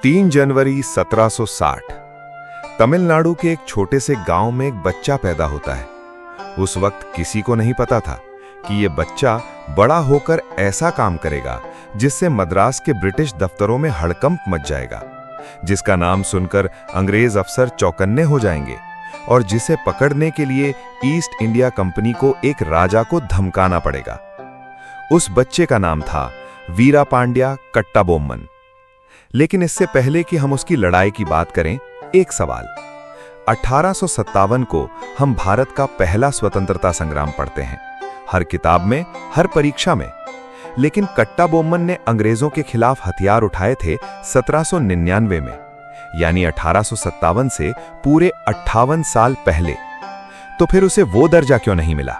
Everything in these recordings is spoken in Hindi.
3 जनवरी 1760 तमिलनाडु के एक छोटे से गांव में एक बच्चा पैदा होता है। उस वक्त किसी को नहीं पता था कि यह बच्चा बड़ा होकर ऐसा काम करेगा जिससे मद्रास के ब्रिटिश दफ्तरों में हड़कंप मच जाएगा, जिसका नाम सुनकर अंग्रेज अफसर चौकन्ने हो जाएंगे और जिसे पकड़ने के लिए ईस्ट इंडिया कंपनी को एक राजा को धमकाना पड़ेगा। उस बच्चे का नाम था वीरापांड्या कट्टाबोम्मन। लेकिन इससे पहले कि हम उसकी लड़ाई की बात करें, एक सवाल। 1857 को हम भारत का पहला स्वतंत्रता संग्राम पढ़ते हैं, हर किताब में, हर परीक्षा में। लेकिन कट्टाबोम्मन ने अंग्रेजों के खिलाफ हथियार उठाए थे 1799 में, यानी 1857 से पूरे 58 साल पहले। तो फिर उसे वो दर्जा क्यों नहीं मिला?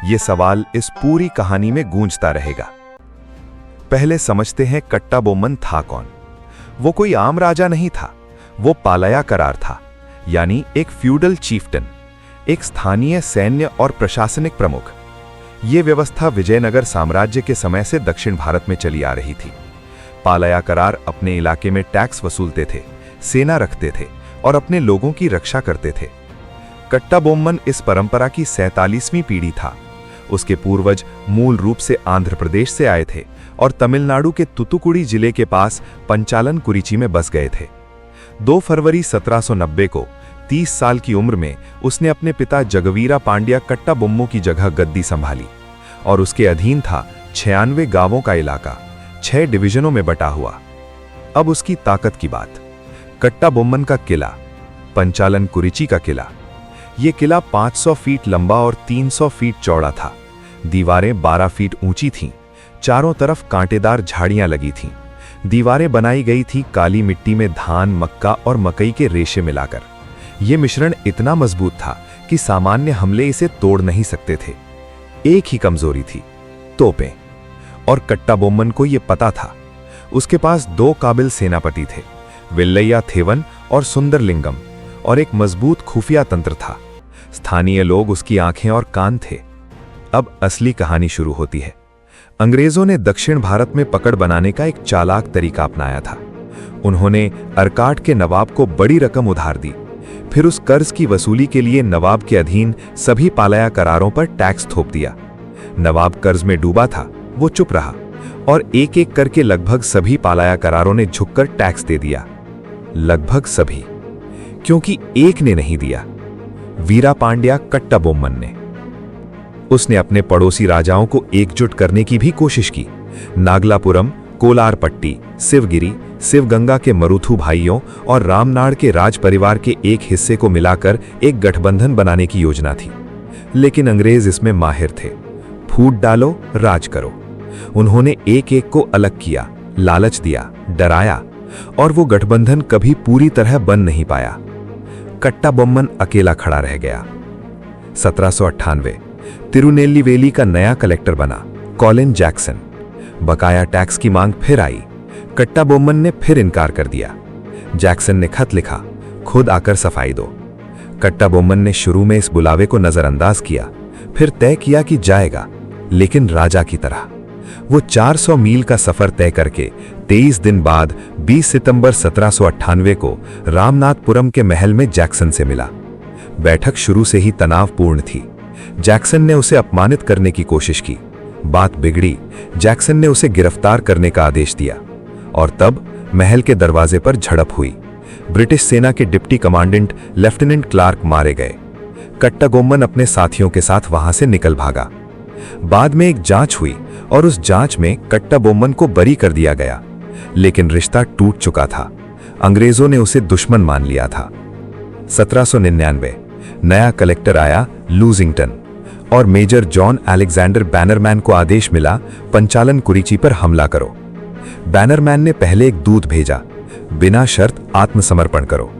ये सवाल इस पूरी कहानी में गूंजता रहेगा। पहले समझते हैं कट्टाबोम्मन था कौन। वो कोई आम राजा नहीं था, वो पालया करार था, यानी एक फ्यूडल चीफ्टन, एक स्थानीय सैन्य और प्रशासनिक प्रमुख। ये व्यवस्था विजयनगर साम्राज्य के समय से दक्षिण भारत में चली आ रही थी। पालया करार अपने इलाके में टैक्स वसूलते थे, सेना रखते थे और अपने लोगों की रक्षा करते थे। कट्टाबोम्मन इस परंपरा की 47वीं पीढ़ी था। उसके पूर्वज मूल रूप से आंध्र प्रदेश से आए थे और तमिलनाडु के तुतुकुड़ी जिले के पास पंचालन कुरिची में बस गए थे। 2 फरवरी 1790 को 30 साल की उम्र में उसने अपने पिता जगवीरा पांड्या कट्टाबोम्मो की जगह गद्दी संभाली और उसके अधीन था 96 गांवों का इलाका, 6 डिवीजनों में बटा हुआ। अब उसकी ताकत की बात। कट्टाबोम्मन का किला, पंचालन कुरिची का किला। यह किला 500 फीट लंबा और 300 फीट चौड़ा था। दीवारें 12 फीट ऊंची थीं। चारों तरफ कांटेदार झाड़ियां लगी थीं। दीवारें बनाई गई थी काली मिट्टी में धान, मक्का और मकई के रेशे मिलाकर। यह मिश्रण इतना मजबूत था कि सामान्य हमले इसे तोड़ नहीं सकते थे। एक ही कमजोरी थी, तोपें। और कट्टाबोम्मन को यह पता था। उसके पास 2 काबिल सेनापति थे, विल्लैया थेवन और सुंदरलिंगम, और एक मजबूत खुफिया तंत्र था। स्थानीय लोग उसकी आंखें और कान थे। अब असली कहानी शुरू होती है। अंग्रेजों ने दक्षिण भारत में पकड़ बनाने का एक चालाक तरीका अपनाया था। उन्होंने अर्काट के नवाब को बड़ी रकम उधार दी। फिर उस कर्ज की वसूली के लिए नवाब के अधीन सभी पालया करारों पर टैक्स थोप दिया। नवाब कर्ज में डूबा था, वो चुप रहा और एक एक करके लगभग सभी पालया करारों ने झुककर टैक्स दे दिया। लगभग सभी, क्योंकि एक ने नहीं दिया, वीरापांड्या कट्टाबोम्मन ने। उसने अपने पड़ोसी राजाओं को एकजुट करने की भी कोशिश की। नागलापुरम, कोलारपट्टी, शिवगिरी, शिवगंगा के मरुथु भाइयों और रामनाड़ के राज परिवार के एक हिस्से को मिलाकर एक गठबंधन बनाने की योजना थी। लेकिन अंग्रेज इसमें माहिर थे। फूट डालो, राज करो। उन्होंने एक एक को अलग किया, लालच दिया, डराया, और वो गठबंधन कभी पूरी तरह बन नहीं पाया। कट्टाबोम्मन अकेला खड़ा रह गया। 1798 तिरुनेल्वेली का नया कलेक्टर बना कॉलिन जैक्सन। बकाया टैक्स की मांग फिर आई। कट्टाबोम्मन ने फिर इनकार कर दिया। जैक्सन ने खत लिखा, खुद आकर सफाई दो। कट्टाबोम्मन ने शुरू में इस बुलावे को नजरअंदाज किया, फिर तय किया कि जाएगा, लेकिन राजा की तरह। वो 400 मील का सफर तय करके 23 दिन बाद 20 सितंबर 1798 को रामनाथपुरम के महल में जैक्सन से मिला। बैठक शुरू से ही तनावपूर्ण थी। जैक्सन ने उसे अपमानित करने की कोशिश की। बात बिगड़ी। जैक्सन ने उसे गिरफ्तार करने का आदेश दिया और तब महल के दरवाजे पर झड़प हुई। ब्रिटिश सेना के डिप्टी कमांडेंट लेफ्टिनेंट क्लार्क मारे गए। कट्टाबोम्मन अपने साथियों के साथ वहां से निकल भागा। बाद में एक जांच हुई और उस जांच में कट्टाबोम्मन को बरी कर दिया गया, लेकिन रिश्ता टूट चुका था। अंग्रेजों ने उसे दुश्मन मान लिया था। 1799 नया कलेक्टर आया, लूजिंगटन, और मेजर जॉन अलेक्जेंडर बैनरमैन को आदेश मिला, पंचालन कुरिची पर हमला करो। बैनरमैन ने पहले एक दूत भेजा, बिना शर्त आत्मसमर्पण करो।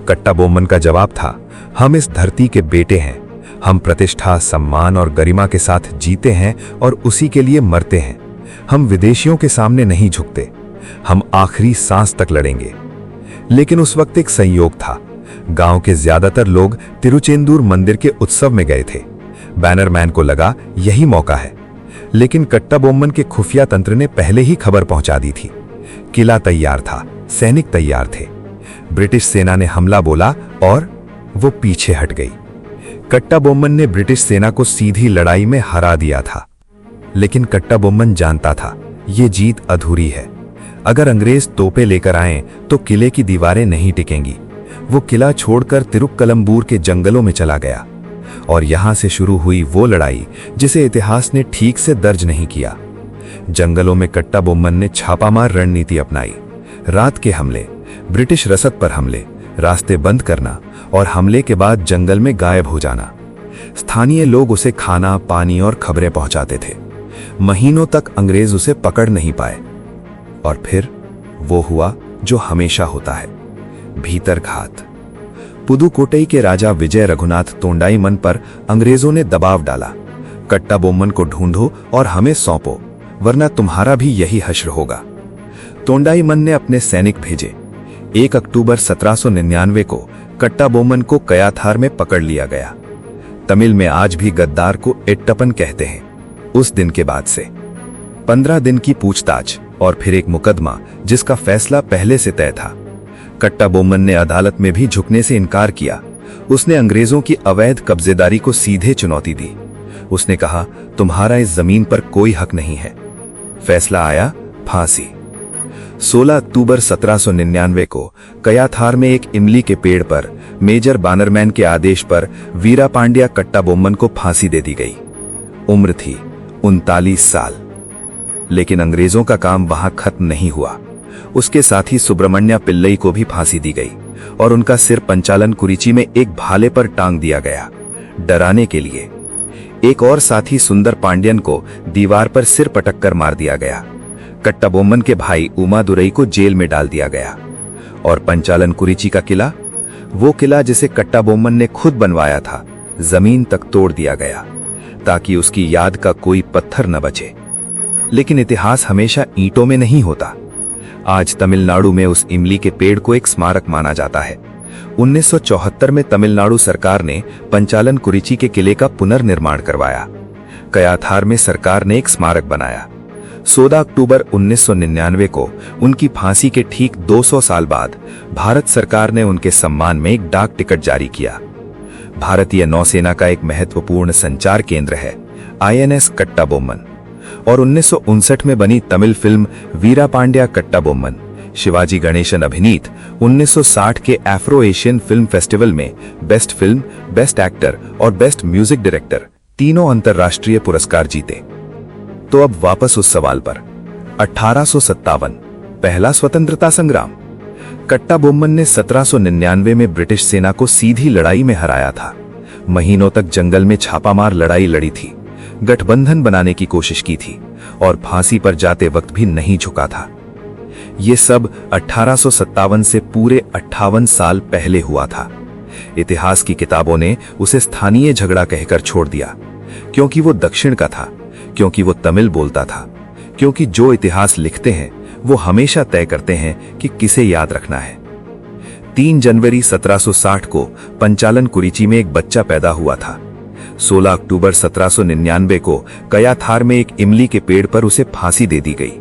कट्टाबोम्मन का जवाब था, हम इस धरती के बेटे हैं। हम प्रतिष्ठा, सम्मान और गरिमा के साथ जीते हैं और उसी के लिए मरते हैं। हम विदेशियों के सामने नहीं झुकते। हम आखिरी सांस तक लड़ेंगे। लेकिन उस वक्त एक संयोग था। गांव के ज्यादातर लोग तिरुचेंदूर मंदिर के उत्सव में गए थे। बैनरमैन को लगा यही मौका है, लेकिन कट्टाबोम्मन के खुफिया तंत्र ने पहले ही खबर पहुंचा दी थी। किला तैयार था, सैनिक तैयार थे। ब्रिटिश सेना ने हमला बोला और वो पीछे हट गई। कट्टा बोम्मन ने ब्रिटिश सेना को सीधी लड़ाई में हरा दिया था, लेकिन कट्टा बोम्मन जानता था ये जीत अधूरी है। अगर अंग्रेज तोपें लेकर आएं तो किले की दीवारें नहीं टिकेंगी। वो किला छोड़कर तिरुक्कलंबूर के जंगलों में चला गया और यहां से शुरू हुई वो लड़ाई जिसे इतिहास ने ठीक से दर्ज नहीं किया। जंगलों में कट्टा बोम्मन ने छापामार रणनीति अपनाई। रात के हमले, ब्रिटिश रसद पर हमले, रास्ते बंद करना और हमले के बाद जंगल में गायब हो जाना। स्थानीय लोग उसे खाना, पानी और खबरें पहुंचाते थे। महीनों तक अंग्रेज उसे पकड़ नहीं पाए। और फिर वो हुआ जो हमेशा होता है, भीतरघात। पुदुकोट्टई के राजा विजय रघुनाथ तोंडाईमन पर अंग्रेजों ने दबाव डाला, कट्टा बोम्मन को ढूंढो और हमें सौंपो, वरना तुम्हारा भी यही हश्र होगा। तोंडाईमन ने अपने सैनिक भेजे। 1 अक्टूबर 1799 को कट्टा बोम्मन को कयाथार में पकड़ लिया गया। तमिल में आज भी गद्दार को एट्टपन कहते हैं। उस दिन के बाद से 15 दिन की पूछताछ और फिर एक मुकदमा जिसका फैसला पहले से तय था। कट्टा बोम्मन ने अदालत में भी झुकने से इनकार किया। उसने अंग्रेजों की अवैध कब्जेदारी को सीधे चुनौती दी। उसने कहा, तुम्हारा इस जमीन पर कोई हक नहीं है। फैसला आया, फांसी। 16 अक्टूबर 1799 को कयाथार में एक इमली के पेड़ पर मेजर बानरमैन के आदेश पर वीरा पांड्या कट्टा बोम्मन को फांसी दे दी गई। उम्र थी 39 साल। लेकिन अंग्रेजों का काम वहां खत्म नहीं हुआ। उसके साथी सुब्रमण्या पिल्लई को भी फांसी दी गई और उनका सिर पंचालन कुरिची में एक भाले पर टांग दिया गया, डराने के लिए। एक और साथी सुंदर पांड्यन को दीवार पर सिर पटक कर मार दिया गया। कट्टा बोम्मन के भाई उमादुरई को जेल में डाल दिया गया। और पंचालन कुरिची का किला, वो किला जिसे कट्टा बोम्मन ने खुद बनवाया था, जमीन तक तोड़ दिया गया ताकि उसकी याद का कोई पत्थर न बचे। लेकिन इतिहास हमेशा ईंटों में नहीं होता। आज तमिलनाडु में उस इमली के पेड़ को एक स्मारक माना जाता है। 1974 में तमिलनाडु सरकार ने पंचालन कुरिची के किले का पुनर्निर्माण करवाया। कयाथार में सरकार ने एक स्मारक बनाया। 16 अक्टूबर 1999 को उनकी फांसी के ठीक 200 साल बाद भारत सरकार ने उनके सम्मान में एक डाक टिकट जारी किया। भारतीय नौसेना का एक महत्वपूर्ण संचार केंद्र है INS कट्टा बोम्मन। और 1959 में बनी तमिल फिल्म वीरा पांड्या कट्टा बोम्मन शिवाजी गणेशन अभिनीत 1960 के एफ्रो एशियन फिल्म फेस्टिवल में बेस्ट फिल्म, बेस्ट एक्टर और बेस्ट म्यूजिक डायरेक्टर तीनों अंतर्राष्ट्रीय पुरस्कार जीते। तो अब वापस उस सवाल पर। 1857 पहला स्वतंत्रता संग्राम। कट्टा बोम्मन ने 1799 में ब्रिटिश सेना को सीधी लड़ाई में हराया था। महीनों तक जंगल में छापामार लड़ाई लड़ी थी, गठबंधन बनाने की कोशिश की थी और फांसी पर जाते वक्त भी नहीं झुका था। ये सब 1857 से पूरे 58 साल पहले हुआ था। इतिहास की किताबों ने उसे स्थानीय झगड़ा कहकर छोड़ दिया, क्योंकि वो दक्षिण का था, क्योंकि वो तमिल बोलता था, क्योंकि जो इतिहास लिखते हैं वो हमेशा तय करते हैं कि किसे याद रखना है। 3 जनवरी 1760 को पंचालन कुरिची में एक बच्चा पैदा हुआ था। 16 अक्टूबर 1799 को कयाथार में एक इमली के पेड़ पर उसे फांसी दे दी गई।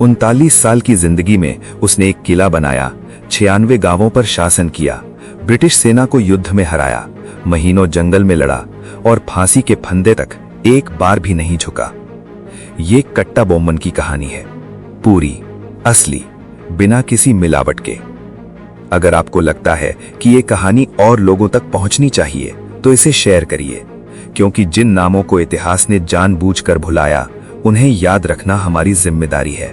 39 साल की जिंदगी में उसने एक किला बनाया, 96 गांवों पर शासन किया, ब्रिटिश सेना को युद्ध में हराया, महीनों जंगल में लड़ा और फांसी के फंदे तक एक बार भी नहीं झुका। ये कट्टा बोम्मन की कहानी है, पूरी, असली, बिना किसी मिलावट के। अगर आपको लगता है कि ये कहानी और लोगों तक पहुंचनी चाहिए तो इसे शेयर करिए, क्योंकि जिन नामों को इतिहास ने जानबूझकर भुलाया उन्हें याद रखना हमारी जिम्मेदारी है।